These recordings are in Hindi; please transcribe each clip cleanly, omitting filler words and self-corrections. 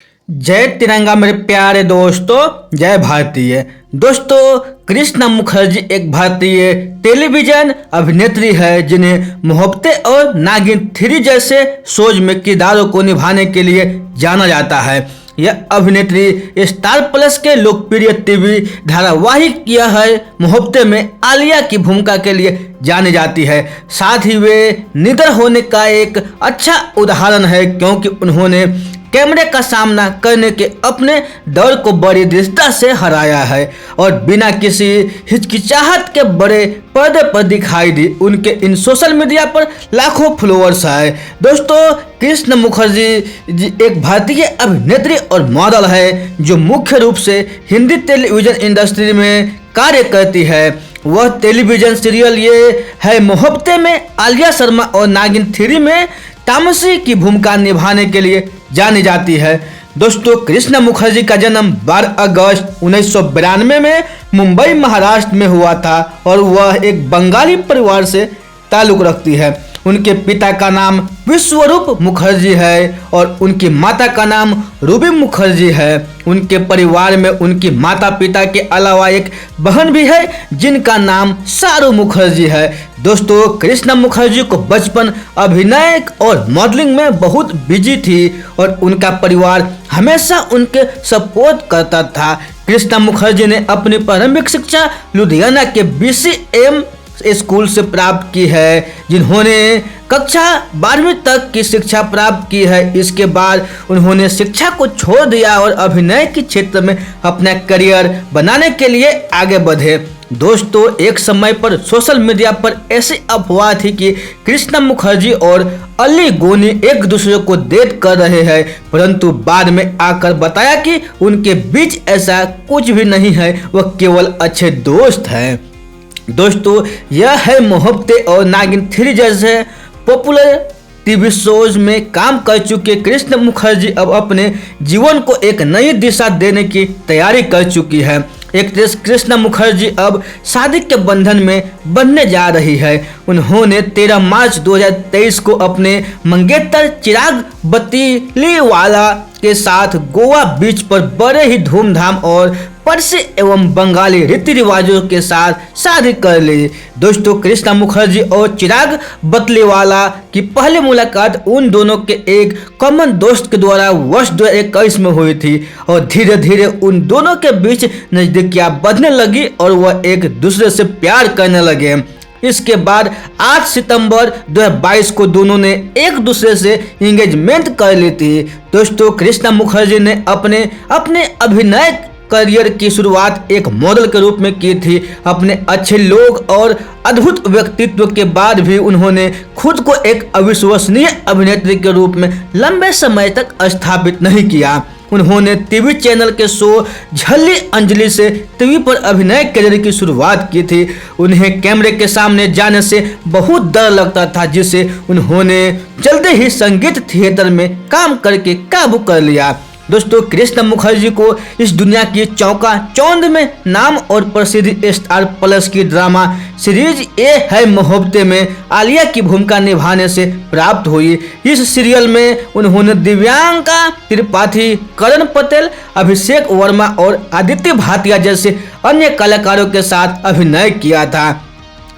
जय तिरंगा मेरे प्यारे दोस्तों, जय भारतीय दोस्तों। कृष्णा मुखर्जी एक भारतीय टेलीविजन अभिनेत्री है जिन्हें मोहब्बतें और नागिन 3 जैसे शोज में किरदारों को निभाने के लिए जाना जाता है। यह अभिनेत्री स्टार प्लस के लोकप्रिय टीवी धारावाहिक यह है मोहब्बतें में आलिया की भूमिका के लिए जानी जाती है। साथ ही वे निडर होने का एक अच्छा उदाहरण है, क्योंकि उन्होंने कैमरे का सामना करने के अपने डर को बड़ी दृढ़ता से हराया है और बिना किसी हिचकिचाहट के बड़े पर्दे पर दिखाई दी। उनके इन सोशल मीडिया पर लाखों फॉलोअर्स है। दोस्तों, कृष्णा मुखर्जी एक भारतीय अभिनेत्री और मॉडल है जो मुख्य रूप से हिंदी टेलीविजन इंडस्ट्री में कार्य करती है। वह टेलीविजन सीरियल ये है मोहब्बतें में आलिया शर्मा और नागिन 3 में तामसी की भूमिका निभाने के लिए जानी जाती है। दोस्तों, कृष्णा मुखर्जी का जन्म 12 अगस्त 1992 में मुंबई महाराष्ट्र में हुआ था और वह एक बंगाली परिवार से ताल्लुक़ रखती है। उनके पिता का नाम विश्वरूप मुखर्जी है और उनकी माता का नाम रूबी मुखर्जी है। उनके परिवार में उनकी माता पिता के अलावा एक बहन भी है जिनका नाम सारू मुखर्जी है। दोस्तों, कृष्णा मुखर्जी को बचपन अभिनय और मॉडलिंग में बहुत बिजी थी और उनका परिवार हमेशा उनके सपोर्ट करता था। कृष्णा मुखर्जी ने अपनी प्रारंभिक शिक्षा लुधियाना के BCM स्कूल से प्राप्त की है, जिन्होंने कक्षा 12वीं तक की शिक्षा प्राप्त की है। इसके बाद उन्होंने शिक्षा को छोड़ दिया और अभिनय के क्षेत्र में अपना करियर बनाने के लिए आगे बढ़े। दोस्तों, एक समय पर सोशल मीडिया पर ऐसी अफवाह थी कि कृष्णा मुखर्जी और अली गोनी एक दूसरे को डेट कर रहे हैं, परंतु बाद में आकर बताया कि उनके बीच ऐसा कुछ भी नहीं है, वह केवल अच्छे दोस्त हैं। दोस्तों, यह है मोहब्बतें और नागिन 3 जैसे पॉपुलर टीवी शोज में काम कर चुके कृष्णा मुखर्जी अब अपने जीवन को एक नई दिशा देने की तैयारी कर चुकी है। एक्ट्रेस कृष्णा मुखर्जी अब शादी के बंधन में बनने जा रही है। उन्होंने 13 मार्च 2023 को अपने मंगेतर चिराग बत्तीलीवाला के साथ गोवा बीच पर बड़े ही धूमधाम और पारसी एवं बंगाली रीति रिवाजों के साथ शादी कर ली। दोस्तों, कृष्णा मुखर्जी और चिराग बत्तीलीवाला की पहली मुलाकात उन दोनों के एक कॉमन दोस्त के द्वारा वर्ष 2021 में हुई थी और धीरे धीरे उन दोनों के बीच नजदीकियां बढ़ने लगी और वह एक दूसरे से प्यार करने लगे। इसके बाद 8 सितंबर 2022 को दोनों ने एक दूसरे से एंगेजमेंट कर ली थी। दोस्तों, कृष्णा मुखर्जी ने अपने अभिनय करियर की शुरुआत एक मॉडल के रूप में की थी। अपने अच्छे लोग और अद्भुत व्यक्तित्व के बाद भी उन्होंने खुद को एक अविश्वसनीय अभिनेत्री के रूप में लंबे समय तक स्थापित नहीं किया। उन्होंने टीवी चैनल के शो झल्ली अंजलि से टीवी पर अभिनय करियर की शुरुआत की थी। उन्हें कैमरे के सामने जाने से बहुत डर लगता था, जिसे उन्होंने जल्दी ही संगीत थिएटर में काम करके काबू कर लिया। दोस्तों, कृष्णा मुखर्जी को इस दुनिया की चौका चौंध में नाम और प्रसिद्ध स्टार प्लस की ड्रामा सीरीज ये है मोहब्बतें में आलिया की भूमिका निभाने से प्राप्त हुई। इस सीरियल में उन्होंने दिव्यांका त्रिपाठी, करण पटेल, अभिषेक वर्मा और आदित्य भाटिया जैसे अन्य कलाकारों के साथ अभिनय किया था।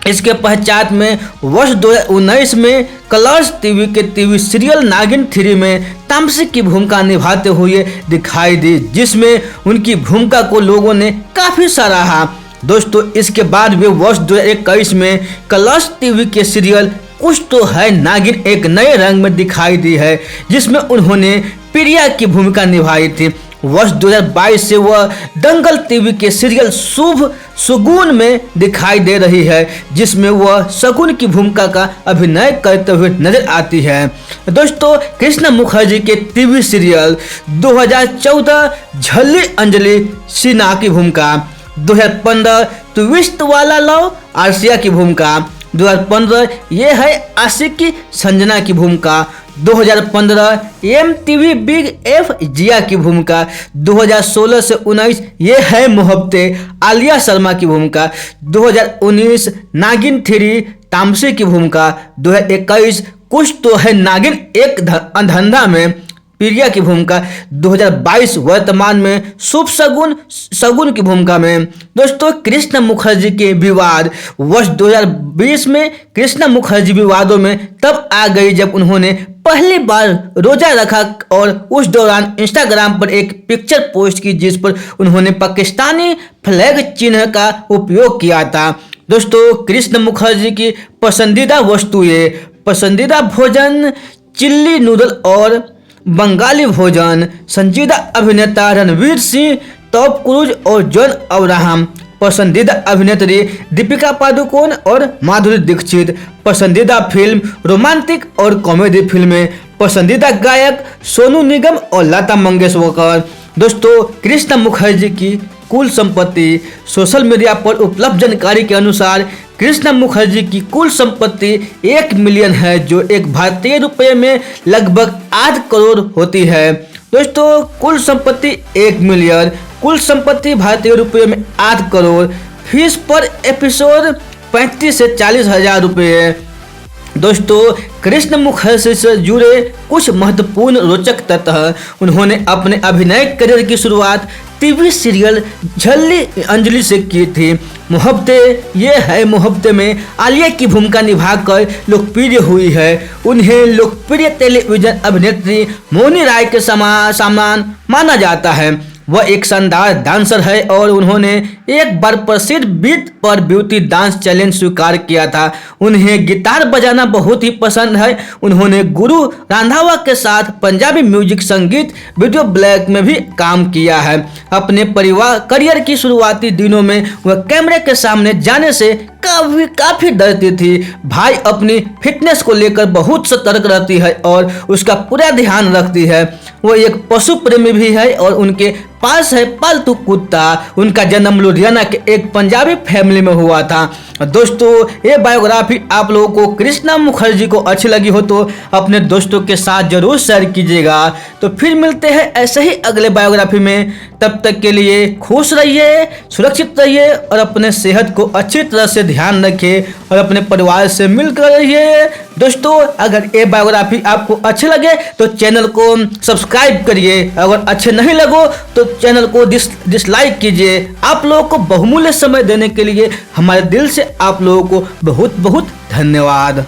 इसके पश्चात में वर्ष 2019 में कलर्स टीवी के टीवी सीरियल नागिन 3 में तामसी की भूमिका निभाते हुए दिखाई दी, जिसमें उनकी भूमिका को लोगों ने काफ़ी सराहा। दोस्तों, इसके बाद भी वर्ष 2021 में कलर्स टीवी के सीरियल कुछ तो है नागिन एक नए रंग में दिखाई दी है, जिसमें उन्होंने प्रिया की भूमिका निभाई थी। वर्ष 2022 से वह दंगल टीवी के सीरियल शुभ सुगुन में दिखाई दे रही है, जिसमें वह शगुन की भूमिका का अभिनय करते हुए नजर आती है। दोस्तों, कृष्णा मुखर्जी के टीवी सीरियल 2014 झल्ली अंजलि सिन्हा की भूमिका, 2015 ट्विस्ट वाला लव आर्सिया की भूमिका, 2015 ये है आशिकी संजना की भूमिका, 2015 MTV बिग F जिया की भूमिका, 2016 से 19 ये है मोहब्बतें आलिया शर्मा की भूमिका, 2019 नागिन 3 तामसी की भूमिका, 2021 कुछ तो है नागिन एक धंधा में प्रिया की भूमिका 2022 वर्तमान में शुभ शगुन की भूमिका में। दोस्तों कृष्ण मुखर्जी के विवाद वर्ष 2020 में कृष्ण मुखर्जी विवादों में तब आ गई जब उन्होंने पहली बार रोजा रखा और उस दौरान इंस्टाग्राम पर एक पिक्चर पोस्ट की जिस पर उन्होंने पाकिस्तानी फ्लैग चिन्ह का उपयोग किया था। दोस्तों कृष्ण मुखर्जी की पसंदीदा वस्तुएं, पसंदीदा भोजन चिल्ली नूडल और बंगाली भोजन, संजीदा अभिनेता रणवीर सिंह, टॉम क्रूज और जॉन अब्राहम, पसंदीदा अभिनेत्री दीपिका पादुकोण और माधुरी दीक्षित, पसंदीदा फिल्म रोमांटिक और कॉमेडी फिल्में, पसंदीदा गायक सोनू निगम और लता मंगेशकर। दोस्तों कृष्ण मुखर्जी की कुल संपत्ति, सोशल मीडिया पर उपलब्ध जानकारी के अनुसार कृष्ण मुखर्जी की कुल संपत्ति 1 मिलियन है, जो एक भारतीय रुपये में लगभग 8 करोड़ होती है। दोस्तों कुल संपत्ति 1 मिलियन, कुल संपत्ति भारतीय रुपये में 8 करोड़, फीस पर एपिसोड 35 से 40 हजार रुपये। दोस्तों कृष्ण मुखर्जी से जुड़े कुछ महत्वपूर्ण रोचक तथ्य, उन्होंने अपने अभिनय करियर की शुरुआत टीवी सीरियल झल्ली अंजलि से की थी। मोहब्बतें ये है मोहब्बतें में आलिया की भूमिका निभाकर लोकप्रिय हुई है। उन्हें लोकप्रिय टेलीविजन अभिनेत्री मोनी राय के समान माना जाता है। वह एक शानदार डांसर है और उन्होंने एक बार प्रसिद्ध बीट पर ब्यूटी डांस चैलेंज स्वीकार किया था। उन्हें गिटार बजाना बहुत ही पसंद है। उन्होंने गुरु रंधावा के साथ पंजाबी म्यूजिक संगीत वीडियो ब्लैक में भी काम किया है। अपने करियर की शुरुआती दिनों में वह कैमरे के सामने जाने से काफी डरती थी। भाई अपनी फिटनेस को लेकर बहुत सतर्क रहती है और उसका पूरा ध्यान रखती है। वो एक पशु प्रेमी भी है और उनके पास है पालतू कुत्ता। उनका जन्म लुधियाना के एक पंजाबी फैमिली में हुआ था। दोस्तों ये बायोग्राफी आप लोगों को कृष्णा मुखर्जी को अच्छी लगी हो तो अपने दोस्तों के साथ जरूर शेयर कीजिएगा। तो फिर मिलते हैं ऐसे ही अगले बायोग्राफी में। तब तक के लिए खुश रहिए, सुरक्षित रहिए और अपने सेहत को अच्छी तरह से ध्यान रखिए और अपने परिवार से मिलकर रहिए। दोस्तों अगर ये बायोग्राफी आपको अच्छे लगे तो चैनल को सब्सक्राइब करिए, अगर अच्छे नहीं लगो तो चैनल को डिसलाइक कीजिए। आप लोगों को बहुमूल्य समय देने के लिए हमारे दिल से आप लोगों को बहुत बहुत धन्यवाद।